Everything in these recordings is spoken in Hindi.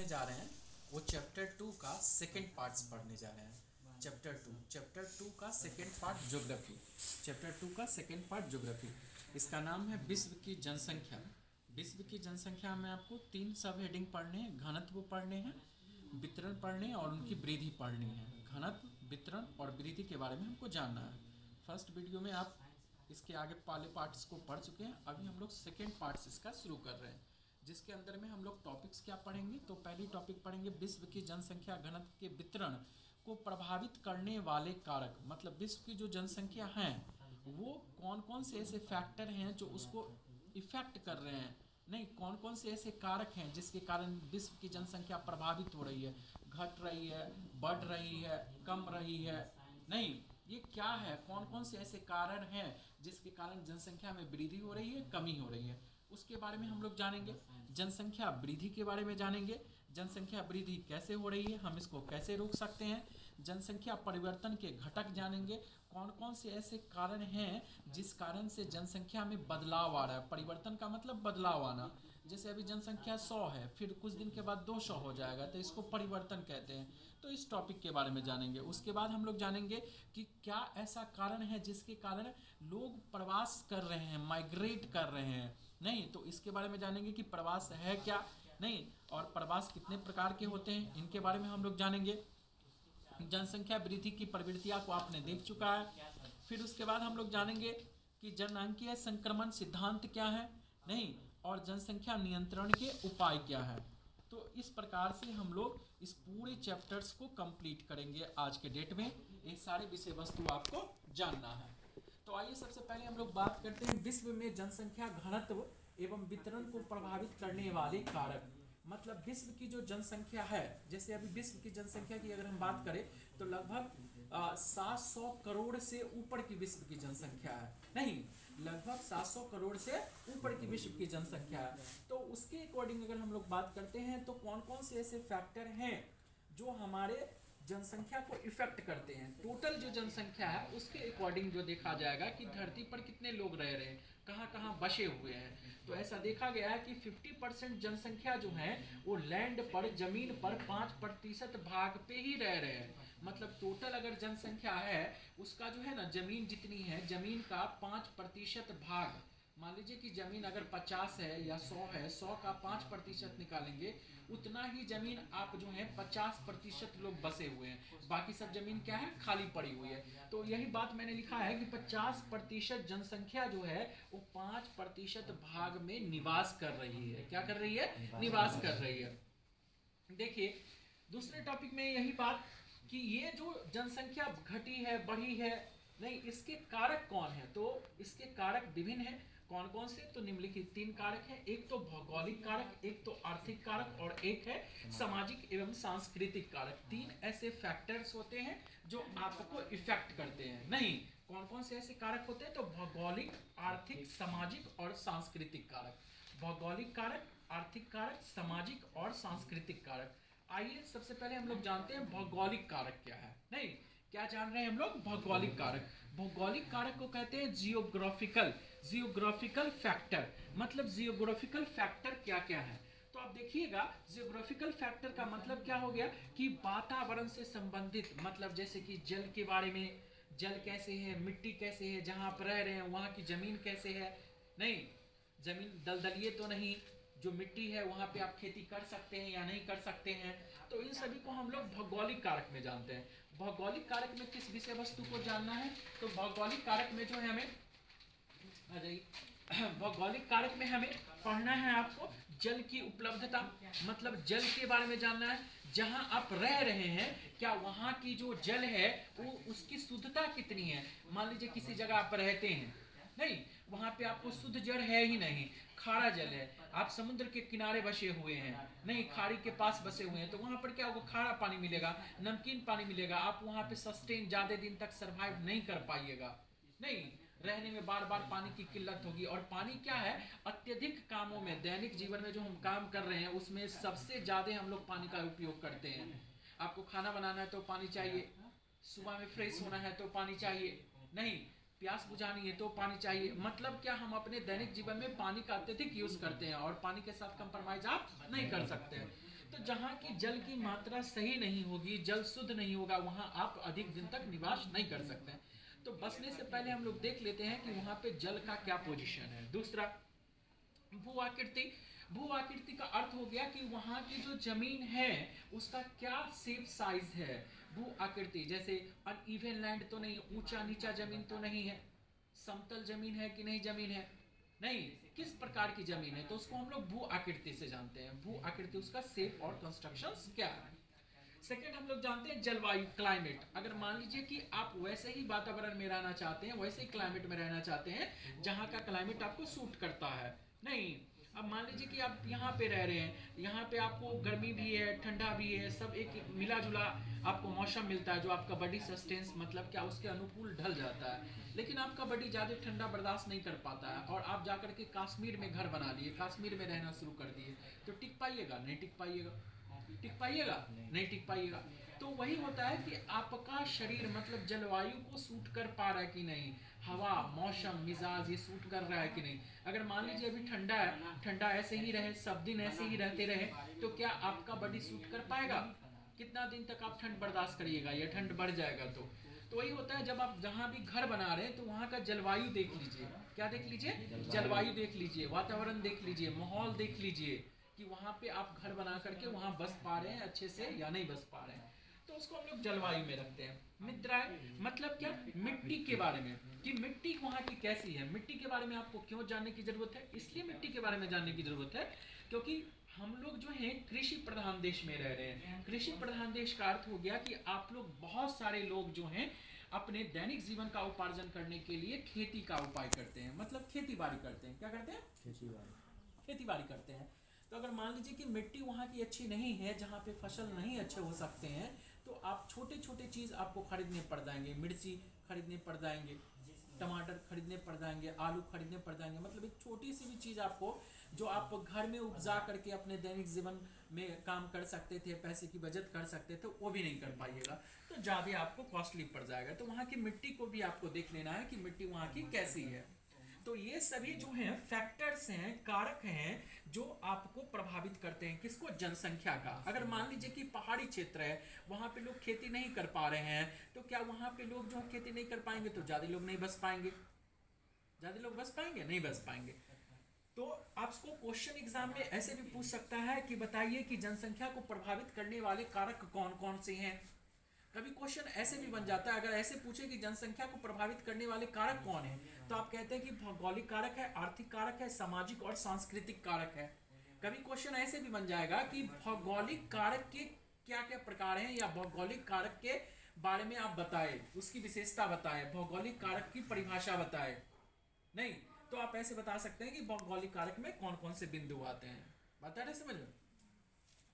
जा रहे हैं वो चैप्टर 2 का सेकंड पार्ट्स पढ़ने जा रहे हैं। चैप्टर 2 का सेकंड पार्ट ज्योग्राफी। चैप्टर 2 का सेकंड पार्ट ज्योग्राफी। इसका नाम है विश्व की जनसंख्या। विश्व की जनसंख्या में आपको 3 सब हेडिंग पढ़ने हैं। घनत्व पढ़ने हैं, वितरण पढ़ने हैं और उनकी वृद्धि पढ़नी है। घनत्व, वितरण और वृद्धि के बारे में हमको जानना है। फर्स्ट वीडियो में आप इसके आगे वाले पार्ट्स को पढ़ चुके हैं। अभी हम लोग सेकेंड पार्ट्स इसका शुरू कर रहे हैं, जिसके अंदर में हम लोग टॉपिक्स क्या पढ़ेंगे। तो पहली टॉपिक पढ़ेंगे विश्व की जनसंख्या घनत्व के वितरण को प्रभावित करने वाले कारक। मतलब विश्व की जो जनसंख्या है वो कौन कौन से ऐसे फैक्टर हैं जो उसको इफेक्ट कर रहे हैं, नहीं कौन कौन से ऐसे कारक हैं जिसके कारण विश्व की जनसंख्या प्रभावित हो रही है, घट रही है, बढ़ रही है, कम रही है, नहीं ये क्या है, कौन कौन से ऐसे कारण हैं जिसके कारण जनसंख्या में वृद्धि हो रही है, कमी हो रही है, उसके बारे में हम लोग जानेंगे। जनसंख्या वृद्धि के बारे में जानेंगे। जनसंख्या वृद्धि कैसे हो रही है, हम इसको कैसे रोक सकते हैं। जनसंख्या परिवर्तन के घटक जानेंगे। कौन कौन से ऐसे कारण हैं जिस कारण से जनसंख्या में बदलाव आ रहा है। परिवर्तन का मतलब बदलाव आना। जैसे अभी जनसंख्या 100 है, फिर कुछ दिन के बाद 200 हो जाएगा, तो इसको परिवर्तन कहते हैं। तो इस टॉपिक के बारे में जानेंगे। उसके बाद हम लोग जानेंगे कि क्या ऐसा कारण है जिसके कारण लोग प्रवास कर रहे हैं, माइग्रेट कर रहे हैं, नहीं तो इसके बारे में जानेंगे कि प्रवास है क्या, नहीं और प्रवास कितने प्रकार के होते हैं, इनके बारे में हम लोग जानेंगे। जनसंख्या वृद्धि की प्रवृत्तियां को आपने देख चुका है। फिर उसके बाद हम लोग जानेंगे कि जननांकीय संक्रमण सिद्धांत क्या है, नहीं और जनसंख्या नियंत्रण के उपाय क्या है। तो इस प्रकार से हम लोग इस पूरे चैप्टर्स को कंप्लीट करेंगे आज के डेट में। ये सारे विषय वस्तु आपको जानना है। तो आइए सबसे पहले हम लोग बात करते हैं विश्व में जनसंख्या घनत्व एवं वितरण को प्रभावित करने वाले कारक। मतलब विश्व की जो जनसंख्या है, जैसे अभी विश्व की जनसंख्या की अगर हम बात करें तो लगभग 700 करोड़ से ऊपर की विश्व की जनसंख्या है, नहीं लगभग 700 करोड़ से ऊपर की विश्व की जनसंख्या है। तो उसके अकॉर्डिंग अगर हम लोग बात करते हैं तो कौन कौन से ऐसे फैक्टर हैं जो हमारे जनसंख्या को इफेक्ट करते हैं। टोटल जो जनसंख्या है उसके अकॉर्डिंग जो देखा जाएगा कि धरती पर कितने लोग रह रहे हैं, कहाँ कहाँ बसे हुए हैं। तो ऐसा देखा गया है कि 50% जनसंख्या जो है वो लैंड पर, जमीन पर 5% भाग पे ही रह रहे हैं। मतलब टोटल अगर जनसंख्या है उसका जो है ना, जमीन जितनी है जमीन का 5% भाग, मान लीजिए कि जमीन अगर 50 है या 100 है, 100 का 5% निकालेंगे, उतना ही जमीन आप जो है 50% लोग बसे हुए हैं, बाकी सब जमीन क्या है, खाली पड़ी हुई है। तो यही बात मैंने लिखा है कि 50% जनसंख्या जो है वो 5% भाग में निवास कर रही है। क्या कर रही है, निवास कर रही है। देखिए दूसरे टॉपिक में यही बात कि ये जो जनसंख्या घटी है, बढ़ी है, नहीं इसके कारक कौन है। तो इसके कारक विभिन्न हैं। कौन कौन से, तो निम्नलिखित 3 कारक हैं। एक तो भौगोलिक कारक, एक तो आर्थिक कारक और एक है सामाजिक एवं सांस्कृतिक कारक। 3 ऐसे फैक्टर्स होते हैं जो आपको इफेक्ट करते हैं। नहीं कौन कौन से ऐसे कारक होते हैं, तो भौगोलिक, आर्थिक, सामाजिक और सांस्कृतिक कारक। भौगोलिक कारक, आर्थिक कारक, सामाजिक और सांस्कृतिक कारक। आइए सबसे पहले हम लोग जानते हैं भौगोलिक कारक क्या है। नहीं क्या जान रहे हैं हम लोग, भौगोलिक कारक। भौगोलिक कारक को कहते हैं जियोग्राफिकल फैक्टर। मतलब जियोग्राफिकल फैक्टर क्या क्या है, तो आप देखिएगा जियोग्राफिकल फैक्टर का मतलब क्या हो गया कि वातावरण से संबंधित, मतलब जैसे कि जल के बारे में, जल कैसे है, मिट्टी कैसे है, जहां आप रह रहे हैं वहां की जमीन कैसे है, नहीं जमीन दलदलीय तो नहीं, जो मिट्टी है वहां पे आप खेती कर सकते हैं या नहीं कर सकते हैं। तो इन सभी को हम लोग भौगोलिक कारक में जानते हैं। भौगोलिक कारक में किस विषय वस्तु को जानना है, तो भौगोलिक कारक में जो है हमें, आ जाइए, भौगोलिक कारक में हमें पढ़ना है आपको जल की उपलब्धता। मतलब जल के बारे में जानना है, जहां आप रह रहे हैं क्या वहां की जो जल है वो उसकी शुद्धता कितनी है। मान लीजिए किसी जगह आप रहते हैं, नहीं वहां पे आपको शुद्ध जल है ही नहीं, खारा जल है। आप समुद्र के किनारे बसे हुए हैं, नहीं खाड़ी के पास बसे हुए हैं, तो वहां पर क्या होगा, खारा पानी मिलेगा, नमकीन पानी मिलेगा। आप वहां पे सस्टेन ज्यादा दिन तक सरवाइव नहीं कर पाइएगा, नहीं रहने में बार बार पानी की किल्लत होगी। और पानी क्या है, अत्यधिक कामों में, दैनिक जीवन में जो हम काम कर रहे हैं उसमें सबसे ज्यादा हम लोग पानी का उपयोग करते हैं। आपको खाना बनाना है तो पानी चाहिए, सुबह में फ्रेश होना है तो पानी चाहिए, नहीं प्यास बुझानी है तो पानी चाहिए। मतलब क्या, हम अपने दैनिक जीवन में पानी का अत्यधिक यूज करते हैं और पानी के साथ कंप्रोमाइज आप नहीं कर सकते हैं। तो तो जहाँ की जल की मात्रा सही नहीं होगी, जल शुद्ध नहीं होगा, वहाँ आप अधिक दिन तक निवास नहीं कर सकते हैं। तो बसने से पहले हम लोग देख लेते हैं कि वहाँ पे जल का क्या पोजीशन है। दूसरा, भू आकृति। भू आकृति का अर्थ हो गया कि वहाँ की जो जमीन है उसका क्या शेप साइज है। भू आकृति जैसे अनइवन लैंड तो नहीं, ऊंचा नीचा जमीन तो नहीं है, समतल जमीन है कि नहीं जमीन है, नहीं, किस प्रकार की जमीन है, तो उसको हम लोग भू आकृति से जानते हैं। भू आकृति उसका शेप और कंस्ट्रक्शंस क्या है। सेकेंड हम लोग जानते हैं जलवायु, क्लाइमेट। अगर मान लीजिए कि आप वैसे ही वातावरण में रहना चाहते हैं, वैसे ही क्लाइमेट में रहना चाहते हैं जहाँ का क्लाइमेट आपको सूट करता है, नहीं, अब मान लीजिए कि आप यहाँ पे रह रहे हैं, यहाँ पे आपको गर्मी भी है ठंडा भी है, सब एक मिला जुला आपको मौसम मिलता है जो आपका बॉडी सस्टेंस मतलब क्या उसके अनुकूल ढल जाता है। लेकिन आपका बॉडी ज़्यादा ठंडा बर्दाश्त नहीं कर पाता है और आप जाकर के कश्मीर में घर बना लिए, कश्मीर में रहना शुरू कर दिए, तो टिक पाइएगा? नहीं टिक पाइएगा। टिक पाइएगा? नहीं टिक पाइएगा। तो वही होता है कि आपका शरीर मतलब जलवायु को सूट कर पा रहा है कि नहीं, हवा मौसम मिजाज ये सूट कर रहा है कि नहीं। अगर मान लीजिए अभी ठंडा है, ठंडा ऐसे ही रहे, सब दिन ऐसे ही रहते रहे, तो क्या आपका बॉडी सूट कर पाएगा? कितना दिन तक आप ठंड बर्दाश्त करिएगा या ठंड बढ़ जाएगा? तो वही होता है जब आप जहाँ भी घर बना रहे हैं तो वहाँ का जलवायु देख लीजिए। क्या देख लीजिए? जलवायु देख लीजिए, वातावरण देख लीजिए, माहौल देख लीजिए कि वहाँ पे आप घर बना करके वहाँ बस पा रहे हैं अच्छे से या नहीं बस पा रहे हैं, तो उसको हम लोग जलवायु में रखते हैं। मित्राय मतलब क्या? मिट्टी के बारे में, कि मिट्टी वहाँ की कैसी है। मिट्टी के बारे में आपको क्यों जानने की जरूरत है? इसलिए मिट्टी के बारे में जानने की जरूरत है क्योंकि हम लोग जो है कृषि प्रधान देश में रह रहे हैं। कृषि प्रधान देश का अर्थ हो गया कि आप लोग, बहुत सारे लोग जो हैं अपने दैनिक जीवन का उपार्जन करने के लिए खेती का उपाय करते हैं, मतलब खेती बाड़ी करते हैं। क्या करते हैं? खेती बाड़ी करते हैं। तो अगर मान लीजिए कि मिट्टी वहाँ की अच्छी नहीं है, जहाँ पे फसल नहीं अच्छे हो सकते हैं, तो आप छोटे छोटे चीज़ आपको खरीदने पड़ जाएंगे, मिर्ची खरीदने पड़ जाएंगे, टमाटर खरीदने पड़ जाएंगे, आलू खरीदने पड़ जाएंगे, मतलब एक छोटी सी भी चीज़ आपको जो आप घर में उपजा करके अपने दैनिक जीवन में काम कर सकते थे, पैसे की बचत कर सकते थे, वो भी नहीं कर पाइएगा, तो ज़्यादा आपको कॉस्टली पड़ जाएगा। तो वहाँ की मिट्टी को भी आपको देख लेना है कि मिट्टी वहाँ की कैसी है। तो ये सभी जो हैं फैक्टर्स हैं, कारक हैं जो आपको प्रभावित करते हैं। किसको? जनसंख्या का। अगर मान लीजिए कि पहाड़ी क्षेत्र है, वहाँ पे लोग खेती नहीं कर पा रहे हैं, तो क्या वहाँ पे लोग जो खेती नहीं कर पाएंगे तो ज़्यादा लोग नहीं बस पाएंगे? ज़्यादा लोग बस पाएंगे? नहीं बस पाएंगे। तो आपको क्वेश्चन एग्जाम में ऐसे भी पूछ सकता है कि बताइए कि जनसंख्या को प्रभावित करने वाले कारक कौन कौन से हैं। कभी क्वेश्चन ऐसे भी बन जाता है, अगर ऐसे पूछे कि जनसंख्या को प्रभावित करने वाले कारक कौन है, तो आप कहते हैं कि भौगोलिक कारक है, आर्थिक कारक है, सामाजिक और सांस्कृतिक कारक है। कभी क्वेश्चन ऐसे भी बन जाएगा कि भौगोलिक कारक के क्या क्या प्रकार हैं, या भौगोलिक कारक के बारे में आप बताएं, उसकी विशेषता बताएं, भौगोलिक कारक की परिभाषा बताएं। नहीं तो आप ऐसे बता सकते हैं कि भौगोलिक कारक में कौन कौन से बिंदु आते हैं। बता रहे समझ में?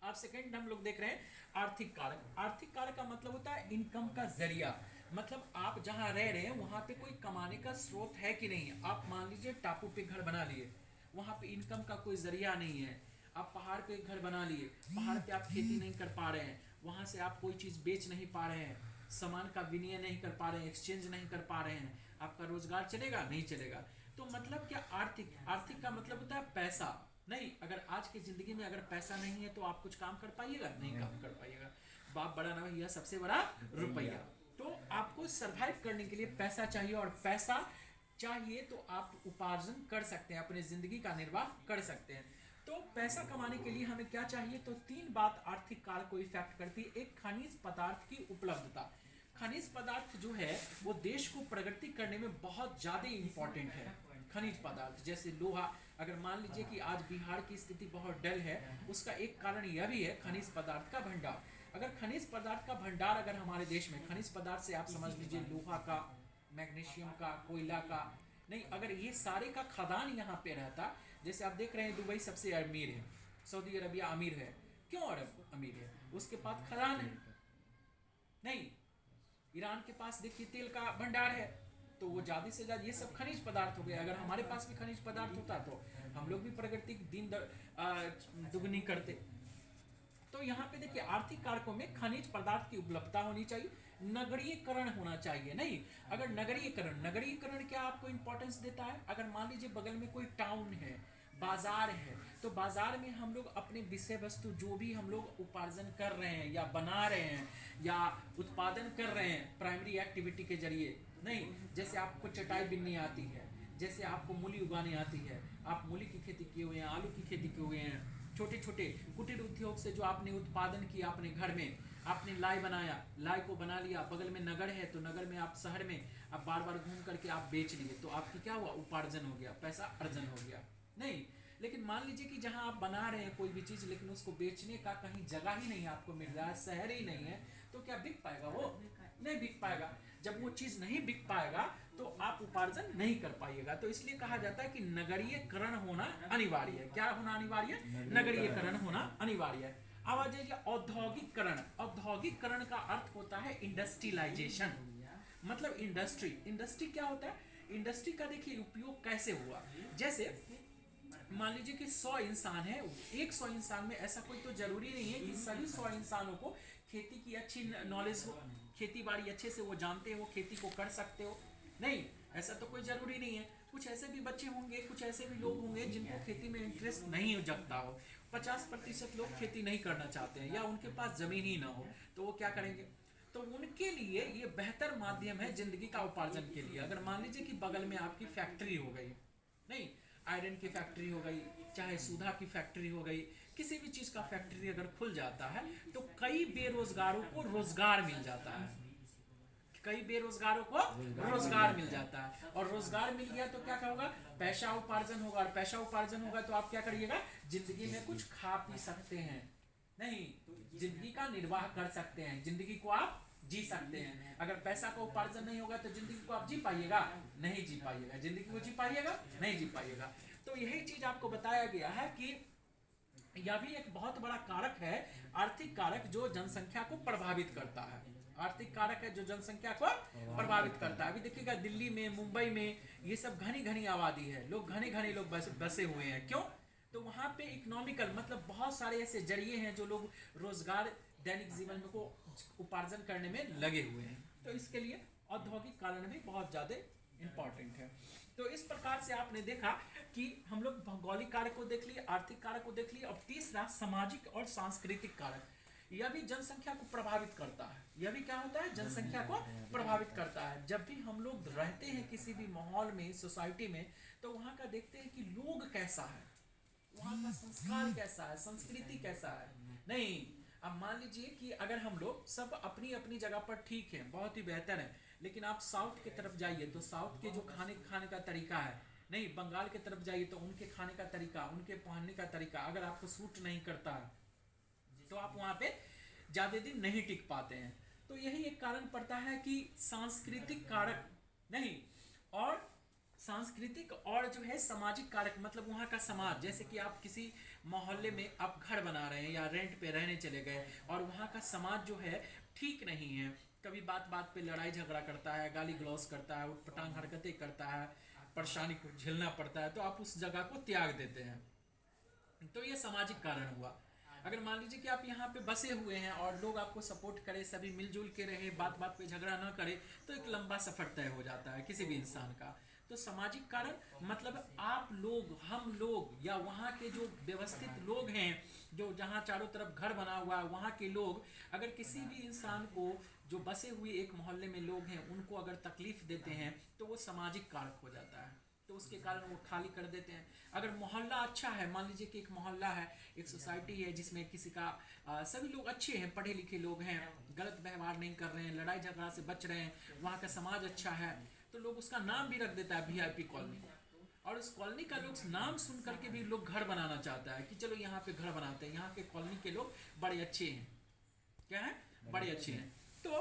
आप सेकंड हम लोग देख रहे हैं आर्थिक कारक। आर्थिक कारक का मतलब होता है इनकम का जरिया, मतलब आप जहां रह रहे हैं वहां पे कोई कमाने का स्रोत है कि नहीं। आप मान लीजिए टापू पे घर बना लिए, वहां पे इनकम का कोई जरिया नहीं है। आप पहाड़ पे घर बना लिए, पहाड़ पे आप खेती नहीं कर पा रहे हैं, वहां से आप कोई चीज बेच नहीं पा रहे हैं, सामान का विनिमय नहीं कर पा रहे हैं, एक्सचेंज नहीं कर पा रहे हैं, आपका रोजगार चलेगा? नहीं चलेगा। तो मतलब क्या? आर्थिक। आर्थिक का मतलब होता है पैसा। नहीं, अगर आज की जिंदगी में अगर पैसा नहीं है तो आप कुछ काम कर पाइएगा? नहीं काम कर पाइएगा। बाप बड़ा ना भैया, सबसे बड़ा रुपया। तो आपको सरवाइव करने के लिए पैसा चाहिए, और पैसा चाहिए तो आप उपार्जन कर सकते हैं, अपने जिंदगी का निर्वाह कर सकते हैं। तो पैसा कमाने के लिए हमें क्या चाहिए? तो तीन बात आर्थिक कारक को इफेक्ट करती है। एक, खनिज पदार्थ की उपलब्धता। खनिज पदार्थ जो है वो देश को प्रगति करने में बहुत ज्यादा इंपॉर्टेंट है। खनिज पदार्थ जैसे लोहा, अगर मान लीजिए कि आज बिहार की स्थिति बहुत डल है, उसका एक कारण यह भी है खनिज पदार्थ का भंडार। अगर खनिज पदार्थ का भंडार अगर हमारे देश में, खनिज पदार्थ से आप समझ लीजिए लोहा का, मैग्नीशियम का, कोयला का, नहीं, अगर ये सारे का खदान यहाँ पे रहता, जैसे आप देख रहे हैं दुबई सबसे अमीर है, सऊदी अरबिया अमीर है, क्यों अरब अमीर है? उसके पास खदान है। नहीं, ईरान के पास देखिए तेल का भंडार है, तो वो ज्यादा से ज्यादा, ये सब खनिज पदार्थ हो गए। अगर हमारे पास भी खनिज पदार्थ होता तो हम लोग भी प्रगति दिन दुगनी करते। तो यहाँ पे देखिए आर्थिक कारकों में खनिज पदार्थ की उपलब्धता होनी चाहिए, नगरीयकरण होना चाहिए। नहीं, अगर नगरीयकरण, नगरीयकरण क्या आपको इंपॉर्टेंस देता है? अगर मान लीजिए बगल में कोई टाउन है, बाजार है, तो बाजार में हम लोग अपने विषय वस्तु जो भी हम लोग उपार्जन कर रहे हैं या बना रहे हैं या उत्पादन कर रहे हैं प्राइमरी एक्टिविटी के जरिए, नहीं, जैसे आपको चटाई बिननी आती है, जैसे आपको मूली उगाने आती है, आप मूली की खेती किए हुए हैं, आलू की खेती किए हुए हैं, छोटे छोटे कुटीर उद्योग से जो आपने उत्पादन किया अपने घर में, आपने लाई बनाया, लाई को बना लिया, बगल में नगर है तो नगर में आप शहर में आप बार बार घूम करके आप बेच लिए, तो आपकी क्या हुआ, उपार्जन हो गया, पैसा अर्जन हो गया। नहीं, लेकिन मान लीजिए कि जहां आप बना रहे हैं कोई भी चीज, लेकिन उसको बेचने का कहीं जगह ही नहीं आपको मिल रहा है, शहर ही नहीं है, तो क्या बिक पाएगा? वो नहीं बिक पाएगा। जब वो चीज नहीं बिक पाएगा तो आप उपार्जन नहीं कर पाइएगा। तो इसलिए कहा जाता है कि नगरीयकरण होना अनिवार्य है। क्या होना अनिवार्य है? नगरीयकरण होना अनिवार्य है। अब आ जाइए औद्योगिकरण। औद्योगिकरण का अर्थ होता है इंडस्ट्रियलाइजेशन, मतलब इंडस्ट्री। इंडस्ट्री क्या होता है? इंडस्ट्री का देखिए उपयोग कैसे हुआ। जैसे मान लीजिए कि 100 इंसान है, 100 इंसान में ऐसा कोई तो जरूरी नहीं है कि सभी 100 इंसानों को खेती की अच्छी नॉलेज हो, खेती बाड़ी अच्छे से वो जानते हो, खेती को कर सकते हो, नहीं, ऐसा तो कोई जरूरी नहीं है। कुछ ऐसे भी बच्चे होंगे, कुछ ऐसे भी लोग होंगे जिनको खेती में इंटरेस्ट नहीं जगता हो। 50% लोग खेती नहीं करना चाहते हैं या उनके पास जमीन ही ना हो, तो वो क्या करेंगे? तो उनके लिए ये बेहतर माध्यम है जिंदगी का उपार्जन के लिए। अगर मान लीजिए कि बगल में आपकी फैक्ट्री हो गई, नहीं, आयरन की फैक्ट्री हो गई, चाहे सुधा की फैक्ट्री हो गई, किसी भी चीज का फैक्ट्री अगर खुल जाता है तो कई बेरोजगारों को रोजगार मिल जाता है, कई बेरोजगारों को रोजगार मिल जाता है। और रोजगार मिल गया तो क्या होगा? पैसा उपार्जन होगा, और पैसा उपार्जन होगा तो आप क्या करिएगा? जिंदगी में कुछ खा पी सकते हैं, नहीं, जिंदगी का निर्वाह कर सकते हैं, जिंदगी को आप जी सकते हैं। अगर पैसा का उपार्जन नहीं होगा तो जिंदगी को आप जी पाइएगा? नहीं जी पाइएगा। जिंदगी को जी पाइएगा? नहीं जी पाइएगा। तो यही चीज आपको बताया गया है कि यह भी एक बहुत बड़ा कारक है, आर्थिक कारक, जो जनसंख्या को प्रभावित करता है। आर्थिक कारक है जो जनसंख्या को प्रभावित करता है। अभी देखिएगा दिल्ली में, मुंबई में, ये सब घनी घनी आबादी है, लोग घने घने लोग बसे हुए हैं। क्यों? तो वहां पे इकोनॉमिकल, मतलब बहुत सारे ऐसे जरिए हैं जो लोग रोजगार दैनिक जीवन में को उपार्जन करने में लगे हुए हैं। तो इसके लिए औद्योगिक कारण भी बहुत ज्यादा इंपॉर्टेंट है। तो इस प्रकार से आपने देखा कि हम लोग भौगोलिक कारक को देख लिए, आर्थिक कारक को देख लिए, और तीसरा सामाजिक और सांस्कृतिक कारक, यह भी जनसंख्या को प्रभावित करता है। यह भी क्या होता है? जनसंख्या को प्रभावित करता है। जब भी हम लोग रहते हैं किसी भी माहौल में, सोसाइटी में, तो वहाँ का देखते हैं कि लोग कैसा है, वहाँ का संस्कार कैसा है, संस्कृति कैसा है। नहीं, अब मान लीजिए कि अगर हम लोग सब अपनी अपनी जगह पर ठीक है, बहुत ही बेहतर है, लेकिन आप साउथ की तरफ जाइए तो साउथ के जो खाने का तरीका है, नहीं, बंगाल की तरफ जाइए तो उनके खाने का तरीका, उनके पहनने का तरीका अगर आपको सूट नहीं करता है तो आप वहाँ पे ज्यादा दिन नहीं टिक पाते हैं। तो यही एक कारण पड़ता है कि सांस्कृतिक कारक, नहीं, और सांस्कृतिक और जो है सामाजिक कारक, मतलब वहाँ का समाज। जैसे कि आप किसी मोहल्ले में आप घर बना रहे हैं या रेंट पे रहने चले गए, और वहाँ का समाज जो है ठीक नहीं है, कभी बात बात पे लड़ाई झगड़ा करता है, गाली गलौज करता है, उटपटांग हरकतें करता है, परेशानी को झेलना पड़ता है, तो आप उस जगह को त्याग देते हैं। तो ये सामाजिक कारण हुआ। अगर मान लीजिए कि आप यहाँ पे बसे हुए हैं और लोग आपको सपोर्ट करें, सभी मिलजुल के रहे, बात बात पे झगड़ा ना करे, तो एक लंबा सफर तय हो जाता है किसी भी इंसान का। तो सामाजिक कारण मतलब आप लोग, हम लोग, या वहाँ के जो व्यवस्थित लोग हैं, जो जहाँ चारों तरफ घर बना हुआ है, वहाँ के लोग अगर किसी भी इंसान को, जो बसे हुए एक मोहल्ले में लोग हैं, उनको अगर तकलीफ देते हैं तो वो सामाजिक कारक हो जाता है। तो उसके कारण वो खाली कर देते हैं। अगर मोहल्ला अच्छा है, मान लीजिए कि एक मोहल्ला है, एक सोसाइटी है जिसमें किसी का सभी लोग अच्छे हैं, पढ़े लिखे लोग हैं, गलत व्यवहार नहीं कर रहे हैं, लड़ाई झगड़ा से बच रहे हैं, वहाँ का समाज अच्छा है, तो लोग उसका नाम भी रख देता है VIP कॉलोनी। और उस कॉलोनी का लोग नाम सुन करके भी लोग घर बनाना चाहता है कि चलो यहाँ पे घर बनाते हैं, यहाँ के कॉलोनी के लोग बड़े अच्छे हैं। क्या है? बड़े अच्छे हैं। तो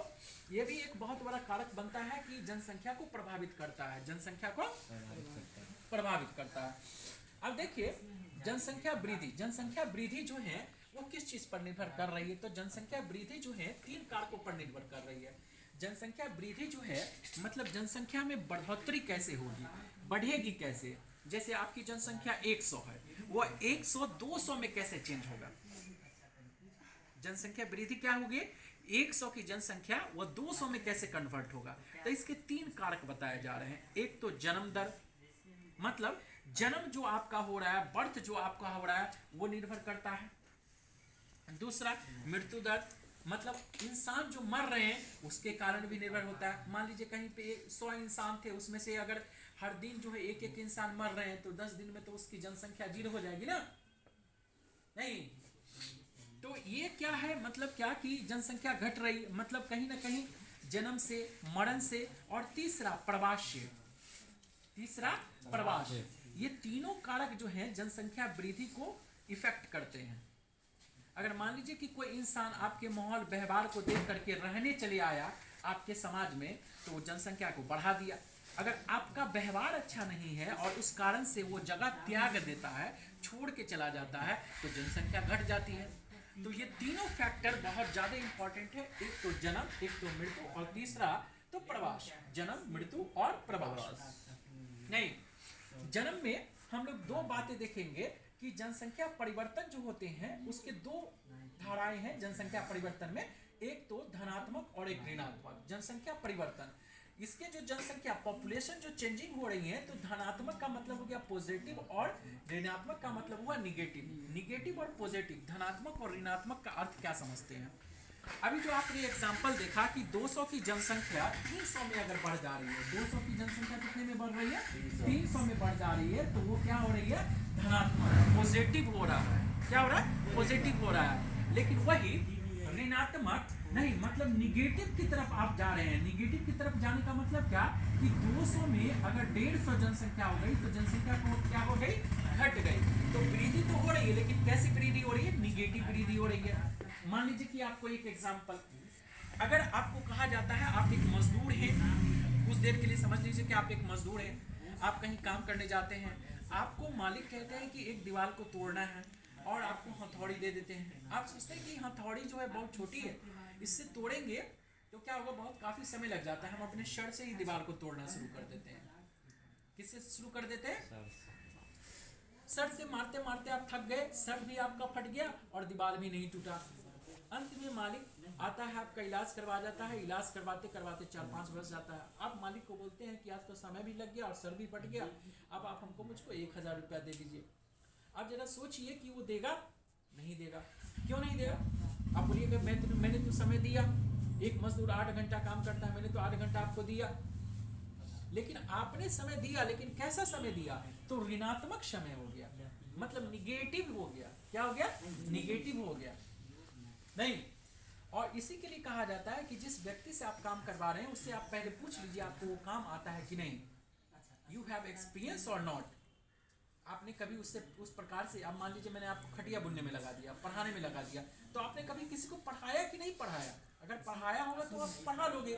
ये भी एक बहुत बड़ा कारक बनता है कि जनसंख्या को प्रभावित करता है, जनसंख्या को प्रभावित करता है। अब देखिए जनसंख्या वृद्धि, जनसंख्या वृद्धि जो है वो किस चीज पर निर्भर कर रही है? तो जनसंख्या वृद्धि जो है 3 कारकों पर निर्भर कर रही है। जनसंख्या वृद्धि जो है मतलब जनसंख्या में बढ़ोतरी कैसे होगी, बढ़ेगी कैसे? जैसे आपकी जनसंख्या 100 है, वो 100 200 में कैसे चेंज होगा? जनसंख्या वृद्धि क्या होगी? 100 की जनसंख्या वो 200 में कैसे कन्वर्ट होगा? तो इसके 3 कारक बताए जा रहे हैं। एक तो जन्म दर, मतलब जन्म जो आपका हो रहा है, बर्थ जो आपका हो रहा है, वो निर्भर करता है। दूसरा मृत्यु दर, मतलब इंसान जो मर रहे हैं उसके कारण भी निर्भर होता है। मान लीजिए कहीं पे 100 इंसान थे, उसमें से अगर हर दिन जो है एक एक इंसान मर रहे हैं तो 10 दिन में तो उसकी जनसंख्या 0 हो जाएगी ना, नहीं। तो ये क्या है, मतलब क्या कि जनसंख्या घट रही, मतलब कहीं ना कहीं जन्म से, मरण से, और तीसरा प्रवास से, तीसरा प्रवास, ये तीनों कारक जो हैं जनसंख्या वृद्धि को इफेक्ट करते हैं। अगर मान लीजिए कि कोई इंसान आपके माहौल व्यवहार को देख करके रहने चले आया आपके समाज में, तो वो जनसंख्या को बढ़ा दिया। अगर आपका व्यवहार अच्छा नहीं है और उस कारण से वो जगह त्याग देता है, छोड़ के चला जाता है, तो जनसंख्या घट जाती है। तो ये तीनों फैक्टर बहुत ज़्यादा इंपॉर्टेंट है, एक तो जन्म, एक तो मृत्यु, और तीसरा तो प्रवास। जन्म, मृत्यु और प्रवास। नहीं, जन्म में हम लोग दो बातें देखेंगे कि जनसंख्या परिवर्तन जो होते हैं उसके दो धाराएं हैं जनसंख्या परिवर्तन में, एक तो धनात्मक और एक ऋणात्मक। जनसंख्या परिवर्तन, इसके जो जनसंख्या पॉपुलेशन जो चेंजिंग हो रही है, तो धनात्मक का मतलब हो गया पॉजिटिव और ऋणात्मक का मतलब हुआ निगेटिव। निगेटिव और पॉजिटिव, धनात्मक और ऋणात्मक का अर्थ क्या समझते हैं? अभी जो आपने एग्जांपल देखा कि 200 की जनसंख्या 300 में अगर बढ़ जा रही है, 200 की जनसंख्या कितने में बढ़ रही है? 300 में बढ़ जा रही है, तो वो क्या हो रही है? धनात्मक, पॉजिटिव हो रहा है। क्या हो रहा है? पॉजिटिव हो रहा है। लेकिन वही ऋणात्मक नहीं, मतलब निगेटिव की तरफ आप जा रहे हैं। निगेटिव की तरफ जाने का मतलब क्या कि 200 में अगर 150 जनसंख्या हो गई, तो जनसंख्या को क्या हो गई? घट गई। तो वृद्धि तो हो रही है, लेकिन कैसी वृद्धि हो रही है? निगेटिव वृद्धि हो रही है। मान लीजिए कि आपको एक एग्जांपल, अगर आपको कहा जाता है आप एक मजदूर हैं, कुछ देर के लिए समझ लीजिए कि आप एक मजदूर हैं, आप कहीं काम करने जाते हैं, आपको मालिक कहते हैं कि एक दीवार को तोड़ना है और आपको हथौड़ी दे देते हैं। आप सोचते हैं कि हथौड़ी जो है बहुत छोटी है, इससे तोड़ेंगे तो क्या होगा, बहुत काफी समय लग जाता है, हम अपने शर से ही दीवार को तोड़ना शुरू कर देते हैं। किससे शुरू कर देते हैं? सर से मारते मारते आप थक गए, सर भी आपका फट गया और दीवार भी नहीं टूटा। अंत में मालिक आता है, आपका इलाज करवा जाता है। इलाज करवाते करवाते 4-5 वर्ष जाता है। आप मालिक को बोलते हैं कि आज तो समय भी लग गया और सर भी फट गया, अब आप हमको मुझको 1000 रुपया दे दीजिए। आप जरा सोचिए कि वो देगा? नहीं देगा। क्यों नहीं देगा? आप बोलिएगा मैंने तो समय दिया, एक मजदूर 8 घंटा काम करता है, मैंने तो 8 घंटा आपको दिया। लेकिन आपने समय दिया, लेकिन कैसा समय दिया? तो ऋणात्मक समय हो गया, मतलब निगेटिव हो गया। क्या हो गया? निगेटिव हो गया। नहीं, और इसी के लिए कहा जाता है कि जिस व्यक्ति से आप काम करवा रहे हैं उससे आप पहले पूछ लीजिए आपको वो काम आता है कि नहीं। यू हैव एक्सपीरियंस और नॉट। आपने कभी उससे उस प्रकार से, आप मान लीजिए मैंने आपको खटिया बुनने में लगा दिया, पढ़ाने में लगा दिया, तो आपने कभी किसी को पढ़ाया कि नहीं पढ़ाया? अगर पढ़ाया होगा तो आप पढ़ा लोगे।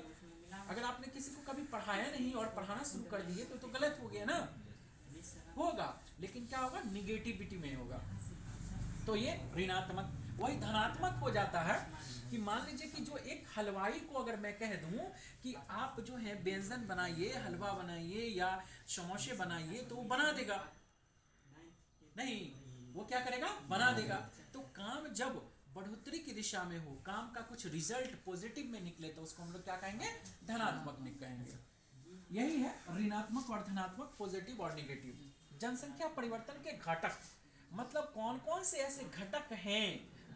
अगर आपने किसी को कभी पढ़ाया नहीं और पढ़ाना शुरू कर दिए तो गलत हो गया ना, होगा। लेकिन क्या होगा? निगेटिविटी में होगा। तो ये ऋणात्मक। वही धनात्मक हो जाता है कि मान लीजिए कि जो एक हलवाई को अगर मैं कह दूं कि आप जो है व्यंजन बनाइए, हलवा बनाइए या समोसे बनाइए, तो वो बना देगा नहीं, वो क्या करेगा? बना देगा। तो काम जब बढ़ोतरी की दिशा में हो, काम का कुछ रिजल्ट पॉजिटिव में निकले, तो उसको हम लोग क्या कहेंगे? धनात्मक कहेंगे। यही है ऋणात्मक और धनात्मक, पॉजिटिव और निगेटिव। जनसंख्या परिवर्तन के घटक, मतलब कौन कौन से ऐसे घटक हैं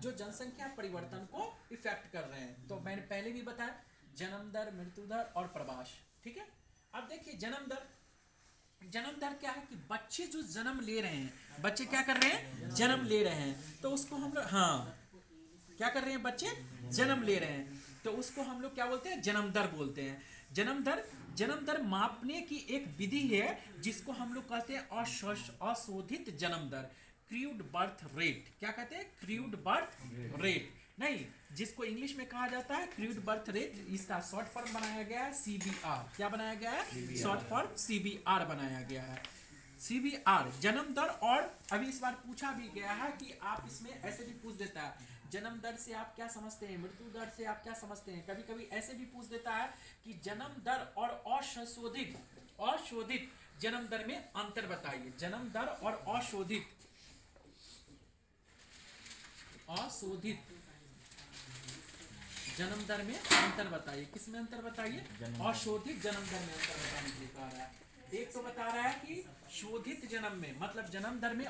जो जनसंख्या परिवर्तन को इफेक्ट कर रहे हैं। तो मैंने पहले भी बताया, जन्म दर, मृत्यु दर और प्रवास। ठीक है, अब देखिए जन्म दर। जन्म दर क्या है कि बच्चे जो जन्म ले रहे हैं, बच्चे क्या कर रहे हैं? जन्म ले रहे हैं। तो उसको हम लोग, हाँ, क्या कर रहे हैं? बच्चे जन्म ले रहे हैं, तो उसको हम लोग क्या बोलते हैं? जन्म दर बोलते हैं। जन्म दर मापने की एक विधि है जिसको हम लोग कहते हैं अशोधित जन्म दर, क्रूड बर्थ रेट। क्या कहते हैं? Crude birth rate. नहीं, जिसको इंग्लिश में कहा जाता है क्रूड बर्थ रेट, इसका शॉर्ट फॉर्म बनाया गया है CBR। क्या बनाया गया है? शॉर्ट फॉर्म CBR बनाया गया है। CBR जन्म दर। और अभी इस बार पूछा भी गया है कि आप इसमें ऐसे भी पूछ देता है, जन्म दर से आप क्या समझते हैं, मृत्यु दर से आप क्या समझते हैं। कभी कभी ऐसे भी पूछ देता है कि जन्म दर और अशोधित जन्म दर में अंतर बताइए। जन्म दर और अशोधित जन्म दर में अंतर बताइए। किस में अंतर बताइए? अशोधित जन्म दर में अंतर बताने के लिए कह रहा है। एक तो बता रहा है कि शोधित जन्म में, मतलब जन्म दर में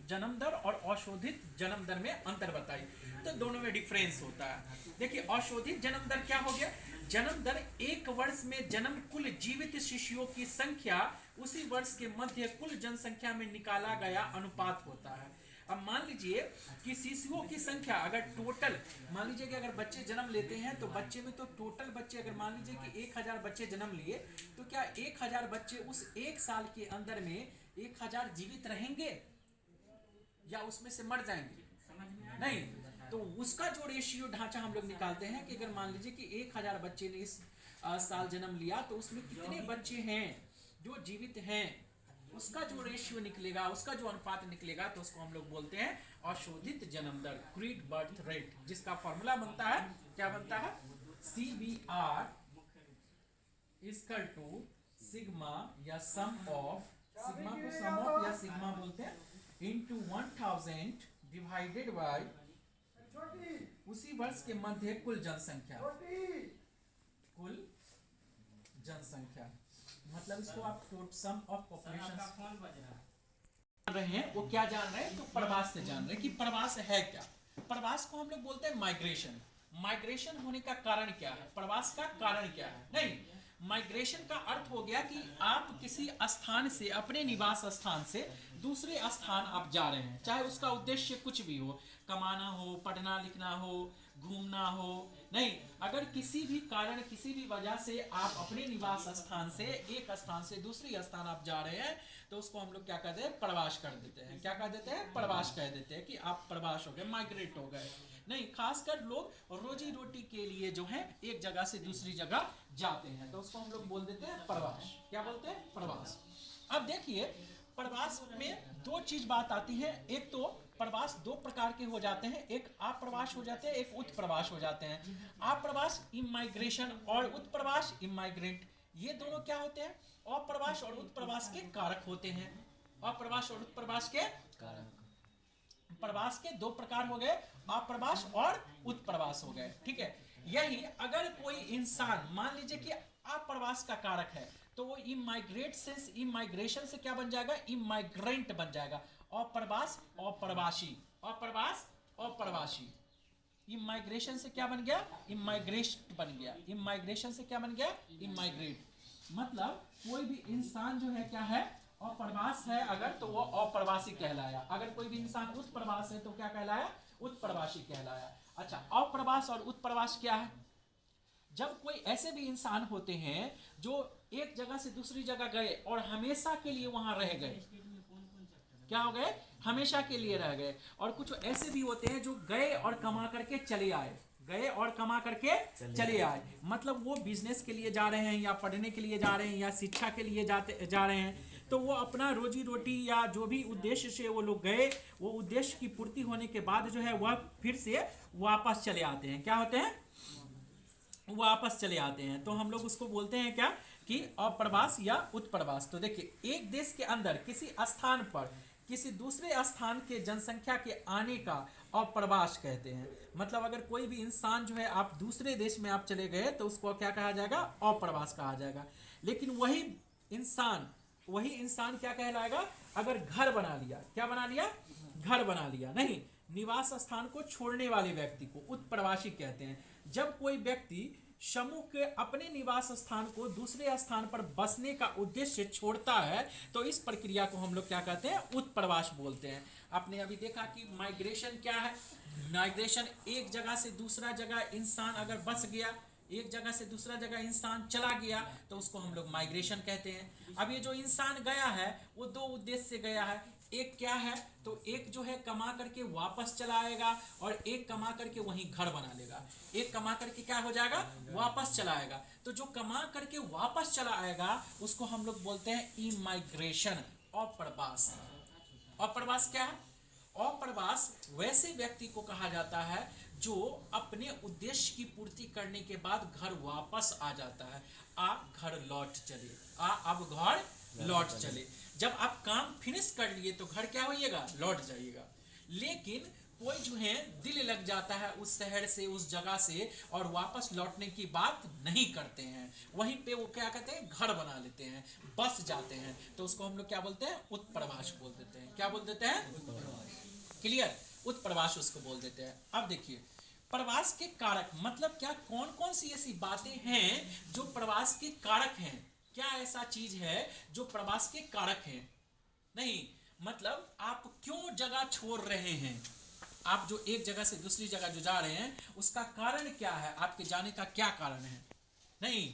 जन्म दर और अशोधित जन्म दर में अंतर बताइए, तो दोनों में डिफरेंस होता है। देखिए अशोधित जन्म दर क्या हो गया, जन्म दर एक वर्ष में जन्म कुल जीवित शिशुओं की संख्या उसी वर्ष के मध्य कुल जनसंख्या में निकाला गया अनुपात होता है। अब मान लीजिए कि शिशुओं की संख्या अगर टोटल, मान लीजिए कि अगर बच्चे जन्म लेते हैं तो बच्चे में तो टोटल बच्चे, अगर मान लीजिए कि 1000 बच्चे जन्म लिए, तो क्या 1000 बच्चे उस एक साल के अंदर में 1000 जीवित रहेंगे या उसमें से मर जाएंगे? नहीं। तो उसका जो रेशियो ढांचा हम लोग निकालते हैं कि अगर मान लीजिए कि 1000 बच्चे ने इस साल जन्म लिया, तो उसमें कितने बच्चे हैं जो जीवित हैं, उसका जो रेशियो निकलेगा, उसका जो अनुपात निकलेगा, तो उसको हम लोग बोलते हैं अशोधित जन्म दर, क्रीड बर्थ रेट, जिसका फॉर्मूला बनता है, क्या बनता है, CBR इक्वल टू सिग्मा या सम ऑफ, सिग्मा को सम ऑफ या सिग्मा बोलते हैं, इनटू 1000 डिवाइडेड बाय उसी वर्ष के मध्य कुल जनसंख्या, कुल जनसंख्या, मतलब इसको आप सम ऑफ पॉपुलेशन जान रहे हैं। वो क्या जान रहे हैं, तो प्रवास से जान रहे हैं कि प्रवास है क्या। प्रवास को हम लोग बोलते हैं माइग्रेशन। माइग्रेशन होने का कारण क्या है, प्रवास का कारण क्या है? नहीं, माइग्रेशन का अर्थ हो गया कि आप किसी स्थान से, अपने निवास स्थान से दूसरे स्थान आप जा रहे हैं, चाहे उसका उद्देश्य कुछ भी हो, कमाना हो, पढ़ना लिखना हो, घूमना हो, नहीं, अगर किसी भी कारण, किसी भी वजह से आप अपने निवास स्थान से एक स्थान से दूसरी स्थान आप जा रहे हैं, तो उसको हम लोग क्या कहते हैं, प्रवास कर देते हैं। क्या कह देते हैं, प्रवास कह देते हैं कि आप प्रवास हो गए, माइग्रेट हो गए। नहीं, खासकर लोग रोजी रोटी के लिए जो है एक जगह से दूसरी जगह जाते हैं, तो उसको हम लोग बोल देते हैं प्रवास। क्या बोलते हैं, प्रवास। अब देखिए प्रवास में दो चीज बात आती है, एक तो प्रवास दो प्रकार के हो जाते हैं, एक अप्रवास हो जाते हैं, एक उत्प्रवास हो जाते हैं। अप्रवास इमाइग्रेशन और उत्प्रवास इमाइग्रेंट, ये दोनों क्या होते हैं, अप्रवास और उत्प्रवास के कारक होते हैं। अप्रवास और उत्प्रवास के कारक, प्रवास के दो प्रकार हो गए, अप्रवास और उत्प्रवास हो गए, ठीक है। यही अगर कोई इंसान मान लीजिए कि अप्रवास का कारक है, तो वो इमाइग्रेट से, इमाइग्रेशन से क्या बन जाएगा, इमाइग्रेंट बन जाएगा। अप्रवास अप्रवासी, अप्रवास अप्रवासी, इमाइग्रेशन से क्या बन गया, इमाइग्रेट बन गया, इमाइग्रेशन से क्या बन गया, इमाइग्रेट। मतलब कोई भी इंसान जो है क्या है, अप्रवास है अगर, तो वो अप्रवासी कहलाया। अगर कोई भी इंसान उत्प्रवास है तो क्या कहलाया, उत्प्रवासी कहलाया। अच्छा, अप्रवास और उत्प्रवास क्या है, जब कोई ऐसे भी इंसान होते हैं जो एक जगह से दूसरी जगह गए और हमेशा के लिए वहां रह गए, क्या हो गए, हमेशा के लिए रह गए। और कुछ ऐसे भी होते हैं जो गए और कमा करके चले आए, गए और कमा करके चले आए, मतलब वो बिजनेस के लिए जा रहे हैं या पढ़ने के लिए जा रहे हैं या शिक्षा के लिए जा रहे हैं, तो वो अपना रोजी रोटी या जो भी उद्देश्य से वो लोग गए, वो उद्देश्य की पूर्ति होने के बाद जो है वह फिर से वापस चले आते हैं। क्या होते हैं, वापस चले आते हैं, तो हम लोग उसको बोलते हैं क्या, कि अप्रवास या उत्प्रवास। तो देखिए एक देश के अंदर किसी स्थान पर किसी दूसरे स्थान के जनसंख्या के आने का अप्रवास कहते हैं। मतलब अगर कोई भी इंसान जो है आप दूसरे देश में आप चले गए तो उसको क्या कहा जाएगा, अप्रवास कहा जाएगा। लेकिन वही इंसान क्या कहलाएगा, अगर घर बना लिया, क्या बना लिया, घर बना लिया, नहीं, निवास स्थान को छोड़ने वाले व्यक्ति को उत्प्रवासी कहते हैं। जब कोई व्यक्ति समूह के अपने निवास स्थान को दूसरे स्थान पर बसने का उद्देश्य छोड़ता है, तो इस प्रक्रिया को हम लोग क्या कहते हैं, उत्प्रवास बोलते हैं। आपने अभी देखा कि माइग्रेशन क्या है, माइग्रेशन एक जगह से दूसरा जगह इंसान अगर बस गया, एक जगह से दूसरा जगह इंसान चला गया, तो उसको हम लोग माइग्रेशन कहते हैं। अब ये जो इंसान गया है वो दो उद्देश्य से गया है, एक क्या है, तो एक जो है कमा करके वापस चला आएगा और एक कमा करके वहीं घर बना लेगा। एक कमा करके क्या हो जाएगा, वापस चला आएगा। तो जो कमा करके वापस चला आएगा उसको हम लोग बोलते हैं इमाइग्रेशन, अप्रवास। अप्रवास क्या है, अप्रवास वैसे व्यक्ति को कहा जाता है जो अपने उद्देश्य की पूर्ति करने के बाद घर वापस आ जाता है। घर लौट चले, अब घर लौट चले। जब आप काम फिनिश कर लिए तो घर क्या होइएगा, लौट जाइएगा। लेकिन कोई जो है दिल लग जाता है उस शहर से, उस जगह से, और वापस लौटने की बात नहीं करते हैं, वहीं पे वो क्या कहते हैं, घर बना लेते हैं, बस जाते हैं, तो उसको हम लोग क्या बोलते हैं, उत्प्रवास बोल देते हैं। क्या बोल देते हैं? क्लियर, उत्प्रवास उसको बोल देते हैं। अब देखिए प्रवास के कारक मतलब क्या, कौन कौन सी ऐसी बातें हैं जो प्रवास के कारक हैं? क्या ऐसा चीज है जो प्रवास के कारक हैं? नहीं, मतलब आप क्यों जगह छोड़ रहे हैं, आप जो एक जगह से दूसरी जगह जो जा रहे हैं उसका कारण क्या है, आपके जाने का क्या कारण है? नहीं,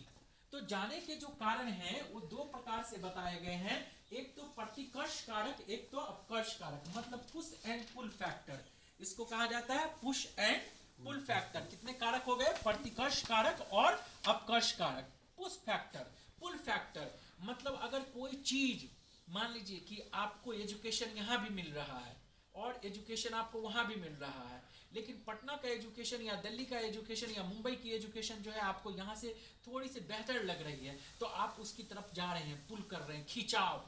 तो जाने के जो कारण हैं वो दो प्रकार से बताए गए हैं, एक तो प्रतिकर्ष कारक, एक तो अपकर्ष कारक, मतलब पुश एंड पुल फैक्टर, इसको कहा जाता है पुश एंड पुल फैक्टर। कितने कारक हो गए? प्रतिकर्ष कारक और अपकर्ष कारक। पुश फैक्टर, पुल फैक्टर मतलब अगर कोई चीज, मान लीजिए कि आपको एजुकेशन यहाँ भी मिल रहा है और एजुकेशन आपको वहां भी मिल रहा है, लेकिन पटना का एजुकेशन या दिल्ली का एजुकेशन या मुंबई की एजुकेशन जो है आपको यहाँ से थोड़ी सी बेहतर लग रही है, तो आप उसकी तरफ जा रहे हैं, पुल कर रहे हैं, खिंचाव।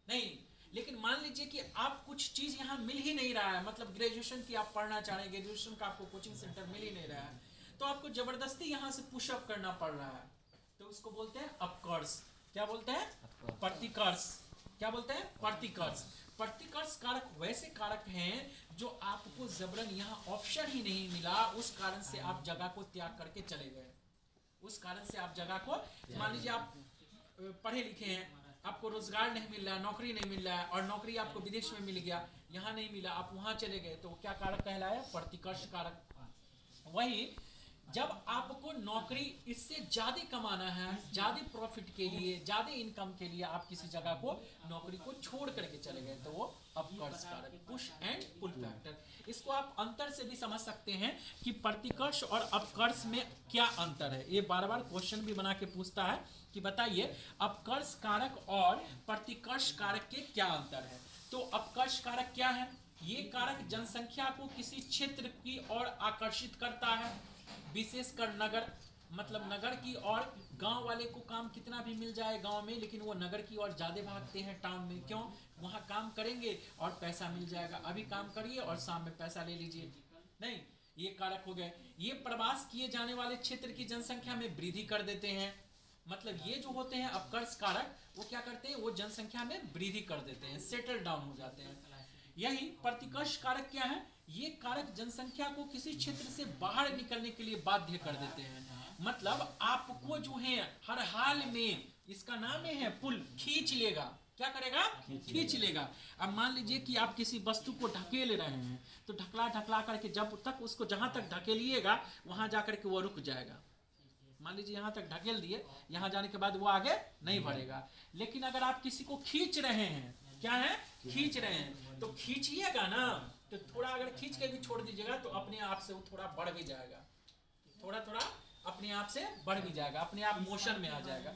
नहीं, लेकिन मान लीजिए कि आप कुछ चीज यहाँ मिल ही नहीं रहा है, मतलब ग्रेजुएशन की आप पढ़ना चाह रहे हैं, ग्रेजुएशन का आपको कोचिंग सेंटर मिल ही नहीं रहा है, तो आपको जबरदस्ती यहाँ से पुशअप करना पड़ रहा है, तो उसको बोलते हैं अपकर्ष। क्या बोलते हैं? प्रतिकर्ष। क्या बोलते हैं? प्रतिकर्ष। प्रतिकर्ष कारक वैसे कारक हैं जो आपको जबरन यहाँ ऑप्शन ही नहीं मिला, उस कारण से आप जगह को त्याग करके चले गए, उस कारण से आप जगह को, मान लीजिए आप पढ़े लिखे हैं, आपको रोजगार नहीं मिल रहा है, नौकरी नहीं मिल रहा है, और नौकरी आपको विदेश में मिल गया, यहाँ नहीं मिला, आप वहां चले गए, तो क्या कारक कहलाया? प्रतिकर्ष कारक। वही जब आपको नौकरी इससे ज्यादा कमाना है, ज्यादा प्रॉफिट के लिए, ज्यादा इनकम के लिए आप किसी जगह को, नौकरी को छोड़ करके चले गए, तो वो अपकर्ष कारक, पुश एंड पुल फैक्टर। इसको आप अंतर से भी समझ सकते हैं कि प्रतिकर्ष और अपकर्ष में क्या अंतर है। ये बार बार क्वेश्चन भी बना के पूछता है कि बताइए अपकर्ष कारक और प्रतिकर्ष कारक के क्या अंतर है। तो अपकर्ष कारक क्या है? ये कारक जनसंख्या को किसी क्षेत्र की ओर आकर्षित करता है, विशेषकर नगर, मतलब नगर की और, गांव वाले को काम कितना भी मिल जाए गांव में, लेकिन वो नगर की ओर ज्यादा भागते हैं टाउन में। क्यों? वहां काम करेंगे और पैसा मिल जाएगा, अभी काम करिए और शाम में पैसा ले लीजिए। नहीं, ये कारक हो गए। ये प्रवास किए जाने वाले क्षेत्र की जनसंख्या में वृद्धि कर देते हैं, मतलब ये जो होते हैं अपकर्ष कारक, वो क्या करते हैं, वो जनसंख्या में वृद्धि कर देते हैं, सेटल डाउन हो जाते हैं। यही प्रतिकर्ष कारक क्या है? ये कारक जनसंख्या को किसी क्षेत्र से बाहर निकलने के लिए बाध्य कर देते हैं, मतलब आपको जो है हर हाल में, इसका नाम है पुल, खींच लेगा। क्या करेगा? खींच लेगा। अब मान लीजिए कि आप किसी वस्तु को ढकेल रहे हैं, तो ढकला ढकला करके जब तक उसको जहां तक ढकेलिएगा वहां जाकर के वो रुक जाएगा। मान लीजिए यहाँ तक ढकेल दिए, यहाँ जाने के बाद वो आगे नहीं बढ़ेगा। लेकिन अगर आप किसी को खींच रहे हैं, क्या है? खींच रहे हैं, तो खींचिएगा ना, तो थोड़ा अगर खींच के भी छोड़ दीजिएगा तो अपने आप से वो थोड़ा बढ़ भी जाएगा, थोड़ा थोड़ा अपने आप से बढ़ भी जाएगा, अपने आप मोशन में आ जाएगा।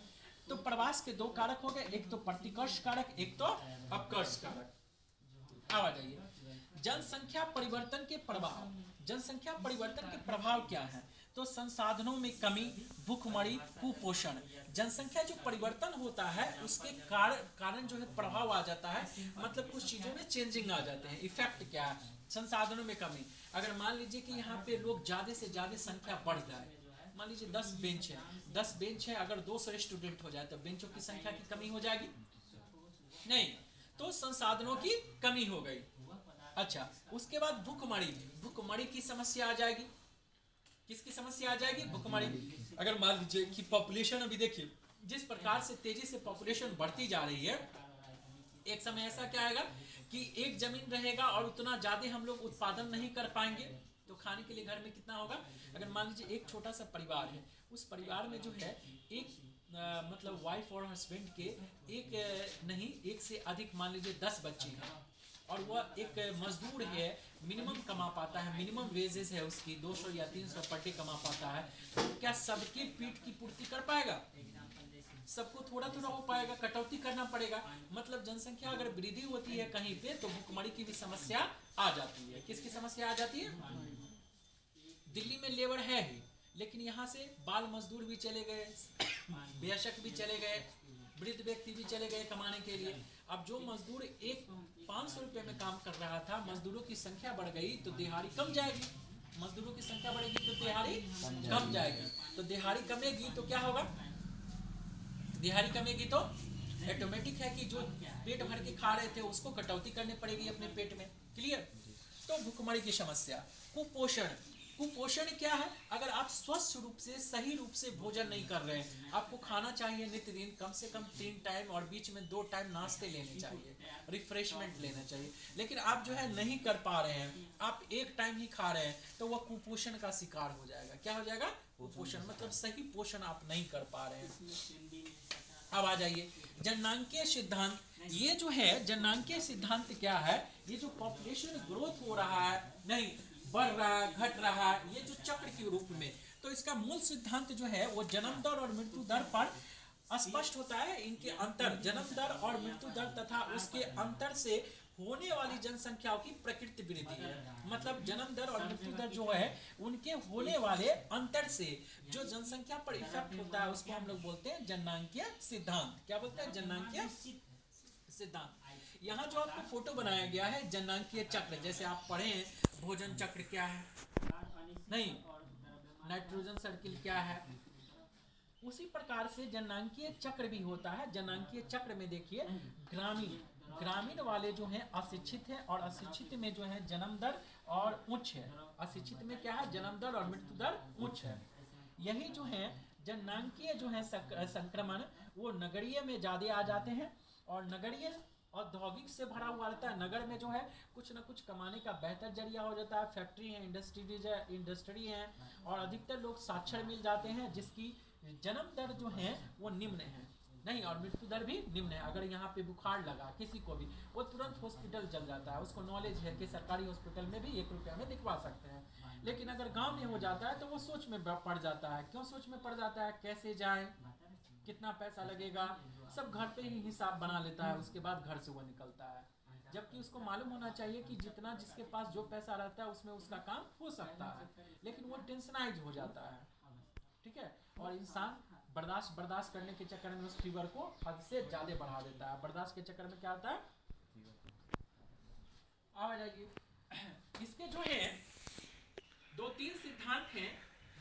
तो प्रवास के दो कारक हो गए, एक तो प्रतिकर्ष कारक, एक तो अपकर्ष कारक। अब आ जाइए जनसंख्या परिवर्तन के प्रभाव। जनसंख्या परिवर्तन के प्रभाव क्या है? तो संसाधनों में कमी, भूखमरी, कुपोषण। जनसंख्या जो परिवर्तन होता है उसके कारण जो है प्रभाव आ जाता है, मतलब कुछ चीजों में चेंजिंग आ जाते हैं। इफेक्ट क्या है? संसाधनों में कमी। अगर मान लीजिए कि यहाँ पे लोग ज्यादा से ज्यादा संख्या बढ़ जाए, मान लीजिए 10 बेंच है, 10 बेंच है, अगर 200 स्टूडेंट हो जाए तो बेंचों की संख्या की कमी हो जाएगी? नहीं, तो संसाधनों की कमी हो गई। अच्छा, उसके बाद भूखमरी, भूखमरी की समस्या आ जाएगी। किसकी समस्या आ जाएगी? भूखमरी। अगर मान लीजिए कि पॉपुलेशन, अभी देखिए जिस प्रकार से तेजी से पॉपुलेशन बढ़ती जा रही है, एक समय ऐसा क्या आएगा कि एक जमीन रहेगा और उतना ज्यादा हम लोग उत्पादन नहीं कर पाएंगे, तो खाने के लिए घर में कितना होगा? अगर मान लीजिए एक छोटा सा परिवार है, उस परिवार में जो है एक मतलब वाइफ और हस्बैंड के एक नहीं, एक से अधिक मान लीजिए 10 बच्चे हैं, और वह एक मजदूर है, मिनिमम कमा पाता है, मिनिमम वेजेस है उसकी 200 या 300 पर डे कमा पाता है, तो क्या सबके पेट की पूर्ति कर पाएगा? सबको थोड़ा थोड़ा हो पाएगा, कटौती करना पड़ेगा। मतलब जनसंख्या अगर वृद्धि होती है कहीं पे, तो भूखमरी की भी समस्या आ जाती है। किसकी समस्या आ जाती है? दिल्ली में लेबर है ही, लेकिन यहाँ से बाल मजदूर भी चले गए, बेशक भी चले गए, वृद्ध व्यक्ति भी चले गए कमाने के लिए। अब जो मजदूर एक 500 रुपए में काम कर रहा था, मजदूरों की संख्या बढ़ गई तो दिहाड़ी कम जाएगी। मजदूरों की संख्या बढ़ेगी तो दिहाड़ी कम जाएगी। तो दिहाड़ी कमेगी तो क्या होगा? दिहाड़ी कमेगी तो ऑटोमेटिक है कि जो पेट भर के खा रहे थे उसको कटौती करनी पड़ेगी अपने पेट में। क्लियर? तो भूखमरी की समस्या। कुपोषण। कुपोषण क्या है? अगर आप स्वस्थ रूप से, सही रूप से भोजन नहीं कर रहे हैं, आपको खाना चाहिए नित्य दिन कम से कम 3 टाइम और बीच में 2 टाइम नाश्ते लेने चाहिए, रिफ्रेशमेंट लेना चाहिए, लेकिन आप जो है नहीं कर पा रहे हैं, आप एक टाइम ही खा रहे हैं, तो वह कुपोषण का शिकार हो जाएगा। क्या हो जाएगा? कुपोषण। मतलब सही पोषण आप नहीं कर पा रहे हैं। अब आ जाइए जननांकीय सिद्धांत। ये जो है जननांकीय सिद्धांत क्या है? ये जो पॉपुलेशन ग्रोथ हो रहा है, नहीं बढ़ रहा है, घट रहा है, ये जो चक्र के रूप में, तो इसका मूल सिद्धांत जो है वो जन्म दर और मृत्यु दर पर स्पष्ट होता है। इनके अंतर, जन्म दर और मृत्यु दर तथा उसके अंतर से होने वाली जनसंख्याओं की प्रकृति वृद्धि है। मतलब जन्म दर और मृत्यु दर जो है उनके होने वाले अंतर से जो जनसंख्या पर इफेक्ट होता है उसको हम लोग बोलते हैं जननांकीय सिद्धांत। क्या बोलते हैं? जननांकीय सिद्धांत। यहाँ जो आपको फोटो बनाया गया है जननांकीय चक्र, जैसे आप पढ़े हैं भोजन चक्र क्या है, नहीं नाइट्रोजन सर्किल क्या है, उसी प्रकार से जननांकीय चक्र भी होता है। जननांकीय चक्र में देखिए ग्रामीण वाले जो हैं अशिक्षित हैं, और अशिक्षित में जो है जन्म दर और उच्च है। अशिक्षित में क्या है? जन्म दर और मृत्यु दर उच्च है। यही जो है जननांकीय जो है संक्रमण वो नगरीय में ज्यादा आ जाते हैं, और नगरीय औद्योगिक से भरा हुआ रहता है। नगर में जो है कुछ ना कुछ कमाने का बेहतर जरिया हो जाता है, फैक्ट्री है, इंडस्ट्री है, और अधिकतर लोग साक्षर मिल जाते हैं, जिसकी जन्म दर जो है वो निम्न है, नहीं, और मृत्यु दर भी निम्न है। अगर यहाँ पे बुखार लगा किसी को भी, वो तुरंत हॉस्पिटल चल जाता है, उसको नॉलेज है कि सरकारी हॉस्पिटल में भी 1 रुपया में दिखवा सकते हैं। लेकिन अगर गांव में हो जाता है तो वो सोच में पड़ जाता है। क्यों सोच में पड़ जाता है? कैसे जाए, कितना पैसा लगेगा, सब घर पे ही हिसाब बना लेता है, उसके बाद घर से वो निकलता है। जबकि उसको मालूम होना चाहिए कि जितना जिसके पास जो पैसा रहता है उसमें उसका काम हो सकता है, लेकिन वो टेंशनाइज हो जाता है। ठीक है? और इंसान बर्दाश्त करने के चक्कर में उस फीवर को हद से ज्यादा बढ़ा देता है। बर्दाश्त के चक्कर में क्या होता है? आ जाइए, इसके जो है 2-3 सिद्धांत हैं,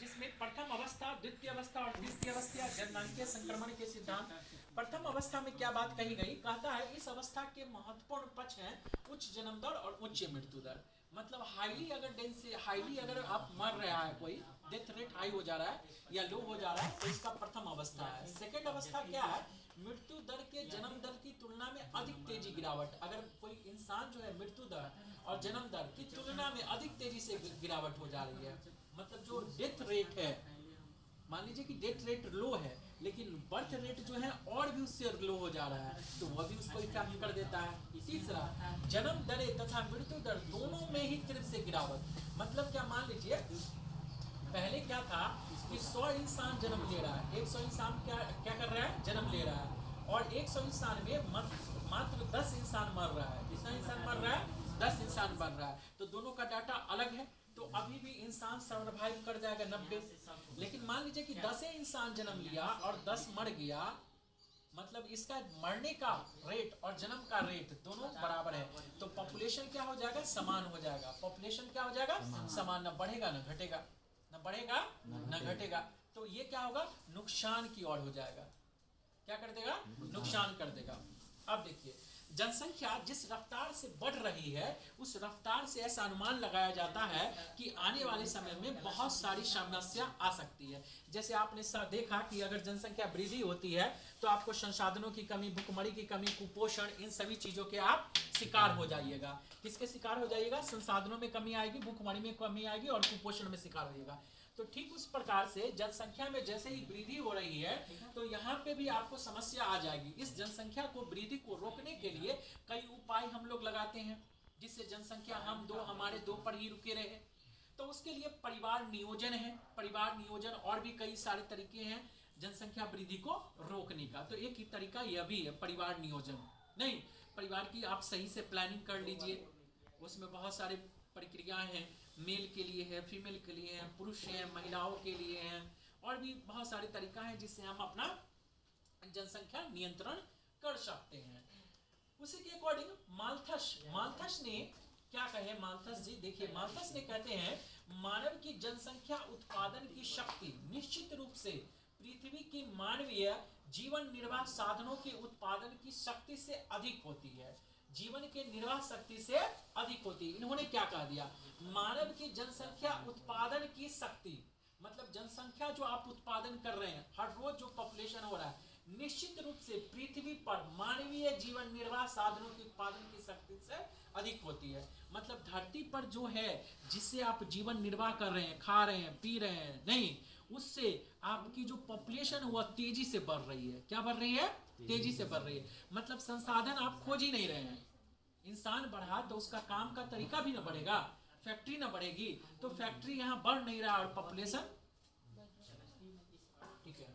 जिसमें प्रथम अवस्था, द्वितीय अवस्था और तृतीय अवस्था जननांकीय संक्रमण के सिद्धांत। प्रथम अवस्था में क्या बात कही गई? कहता है इस अवस्था के महत्वपूर्ण पक्ष हैं उच्च जन्म दर और उच्च मृत्यु दर। मतलब हाईली अगर आप मर रहा है, कोई डेथ रेट हाई हो जा रहा है या लो हो जा रहा है, तो इसका प्रथम अवस्था है। सेकेंड अवस्था क्या है? मृत्यु दर के जन्म दर की तुलना में अधिक तेजी गिरावट। अगर कोई इंसान जो है मृत्यु दर और जन्म दर की तुलना में अधिक तेजी से गिरावट हो जा रही है, मतलब जो डेथ रेट है, मान लीजिए कि डेथ रेट लो है लेकिन बर्थ रेट जो है और भी उससे लो हो जा रहा है, तो वह भी उसको इफेक्ट कर देता है। तीसरा, जन्म दर तथा मृत्यु दर दोनों में ही तीव्र से गिरावट। मतलब क्या? मान लीजिए पहले क्या था कि 100 इंसान जन्म ले रहा है, 100 इंसान क्या कर रहा है? जन्म ले रहा है, और 100 इंसान में मात्र 10 इंसान मर रहा है। कितना इंसान मर रहा है? 10 इंसान मर रहा है। तो दोनों का डाटा अलग है, तो अभी भी इंसान सर्वाइव कर जाएगा 90। लेकिन मान लीजिए कि 10 इंसान जन्म लिया और 10 मर गया, मतलब इसका मरने का रेट और जन्म का रेट दोनों बराबर है, तो पॉपुलेशन क्या हो जाएगा? समान हो जाएगा। पॉपुलेशन क्या हो जाएगा? समान, न बढ़ेगा न घटेगा, न बढ़ेगा न घटेगा। तो ये क्या होगा? नुकसान की ओर हो जाएगा। क्या कर देगा? नुकसान कर देगा। अब देखिए, जनसंख्या जिस रफ्तार से बढ़ रही है उस रफ्तार से ऐसा अनुमान लगाया जाता है कि आने वाले समय में बहुत सारी समस्या आ सकती है। जैसे आपने देखा कि अगर जनसंख्या वृद्धि होती है तो आपको संसाधनों की कमी, भूखमरी की कमी, कुपोषण, इन सभी चीजों के आप शिकार हो जाइएगा। किसके शिकार हो जाइएगा? संसाधनों में कमी आएगी, भूखमरी में कमी आएगी और कुपोषण में शिकार होइएगा। तो ठीक उस प्रकार से जनसंख्या में जैसे ही वृद्धि हो रही है तो यहाँ पे भी आपको समस्या आ जाएगी। इस जनसंख्या को, वृद्धि को रोकने के लिए कई उपाय हम लोग लगाते हैं, जिससे जनसंख्या हमारे 2 पर ही रुके रहे। तो उसके लिए परिवार नियोजन है। परिवार नियोजन और भी कई सारे तरीके हैं जनसंख्या वृद्धि को रोकने का। तो एक ही तरीका यह भी है, परिवार नियोजन। नहीं, परिवार की आप सही से प्लानिंग कर लीजिए, उसमें बहुत सारे प्रक्रियाएं हैं, मेल के लिए है, फीमेल के लिए है, पुरुष हैं, महिलाओं के लिए हैं, और भी बहुत सारे तरीका हैं जिससे हम अपना जनसंख्या नियंत्रण कर सकते हैं। उसी के अकॉर्डिंग माल्थस ने क्या कहे, माल्थस जी देखिए, माल्थस ने कहते हैं मानव की जनसंख्या उत्पादन की शक्ति निश्चित रूप से पृथ्वी की मानवीय जीवन निर्वाह साधनों के उत्पादन की शक्ति से अधिक होती है, जीवन के निर्वाह शक्ति से अधिक होती है। इन्होंने क्या कह दिया, मानव की जनसंख्या उत्पादन की शक्ति, मतलब जनसंख्या जो आप उत्पादन कर रहे हैं, हर रोज जो पॉपुलेशन हो रहा है, निश्चित रूप से पृथ्वी पर मानवीय जीवन निर्वाह साधनों के उत्पादन की शक्ति से अधिक होती है। मतलब धरती पर जो है जिससे आप जीवन निर्वाह कर रहे हैं, खा रहे हैं, पी रहे हैं, नहीं, उससे आपकी जो पॉपुलेशन वह तेजी से बढ़ रही है। क्या बढ़ रही है? तेजी से बढ़ रही है। मतलब संसाधन आप खोज ही नहीं रहे हैं। इंसान बढ़ा तो उसका काम का तरीका भी ना बढ़ेगा, फैक्ट्री ना बढ़ेगी, तो फैक्ट्री यहाँ बढ़ नहीं रहा और पॉपुलेशन, ठीक है।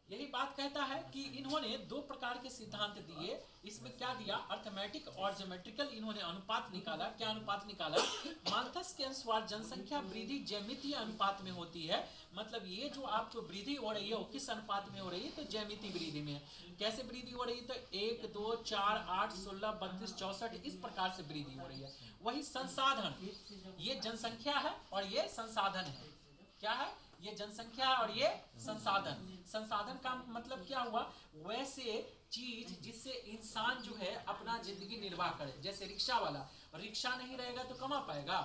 यही बात कहता है कि इन्होंने दो प्रकार के सिद्धांत दिए। इसमें क्या दिया, अर्थमेटिक और ज्योमेट्रिकल इन्होंने अनुपात निकाला। क्या अनुपात निकाला? माल्थस के अनुसार जनसंख्या वृद्धि ज्यामितीय अनुपात में होती है। मतलब ये जो आपको वृद्धि हो रही है वो किस अनुपात में हो रही है? तो ज्यामितीय वृद्धि में। कैसे वृद्धि हो रही है? तो 1, 2, 4, 8, 16, 32, 64 इस प्रकार से वृद्धि हो रही है। वही संसाधन, ये जनसंख्या है और ये संसाधन है। क्या है? ये जनसंख्या और ये संसाधन। संसाधन का मतलब क्या हुआ? वैसे चीज जिससे इंसान जो है अपना जिंदगी निर्वाह करे। जैसे रिक्शा वाला, रिक्शा नहीं रहेगा तो कमा पाएगा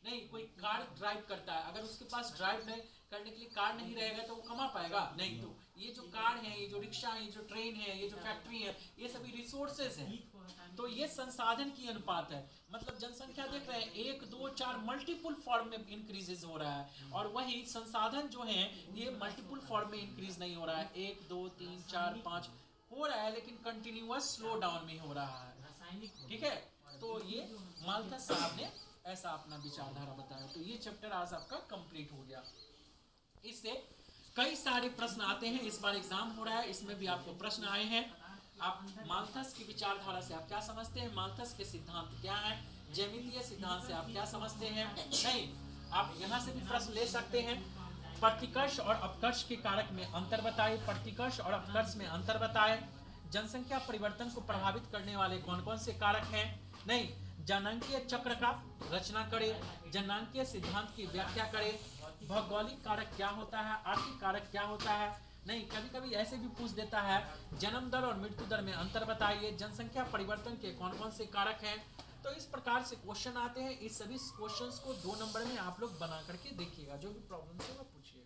नहीं। कोई कार ड्राइव करता है, अगर उसके पास ड्राइव नहीं करने के लिए कार नहीं रहेगा तो वो कमा पाएगा नहीं। तो ये जो कार है, ये जो रिक्शा है, ये जो ट्रेन है, ये जो फैक्ट्री है, ये सभी रिसोर्सेज हैं। तो ये संसाधन की अनुपात है। मतलब जनसंख्या देख रहे हैं 1, 2, 4 मल्टीपल फॉर्म में इंक्रीजेस हो रहा है, और वही संसाधन जो है ये मल्टीपल फॉर्म में इंक्रीज नहीं हो रहा है। 1, 2, 3, 4, 5 हो रहा है, लेकिन कंटिन्यूअस स्लो डाउन में हो रहा है। ठीक है, तो ये माल्थस साहब ने ऐसा अपना विचारधारा बताया। तो ये चैप्टर आज आपका कंप्लीट हो गया। इससे कई सारे प्रश्न आते हैं। इस बार एग्जाम हो रहा है, इसमें भी आपको प्रश्न आए हैं। आप माल्थस की विचारधारा से आप क्या समझते हैं, माल्थस के सिद्धांत क्या है, ज्यामितीय सिद्धांत से आप क्या समझते हैं? नहीं, आप यहाँ से भी प्रश्न ले सकते हैं। प्रतिकर्ष और अपकर्ष के कारक में अंतर बताए, प्रतिकर्ष और अपकर्ष में अंतर बताए। जनसंख्या परिवर्तन को प्रभावित करने वाले कौन कौन से कारक हैं? नहीं, जनांकीय चक्र का रचना करे, जनांकीय सिद्धांत की व्याख्या करे। भौगोलिक कारक क्या होता है, आर्थिक कारक क्या होता है? नहीं, कभी कभी ऐसे भी पूछ देता है, जन्म दर और मृत्यु दर में अंतर बताइए। जनसंख्या परिवर्तन के कौन कौन से कारक हैं? तो इस प्रकार से क्वेश्चन आते हैं। इस सभी क्वेश्चंस को 2 नंबर में आप लोग बना करके देखिएगा। जो भी प्रॉब्लम है वो पूछिएगा।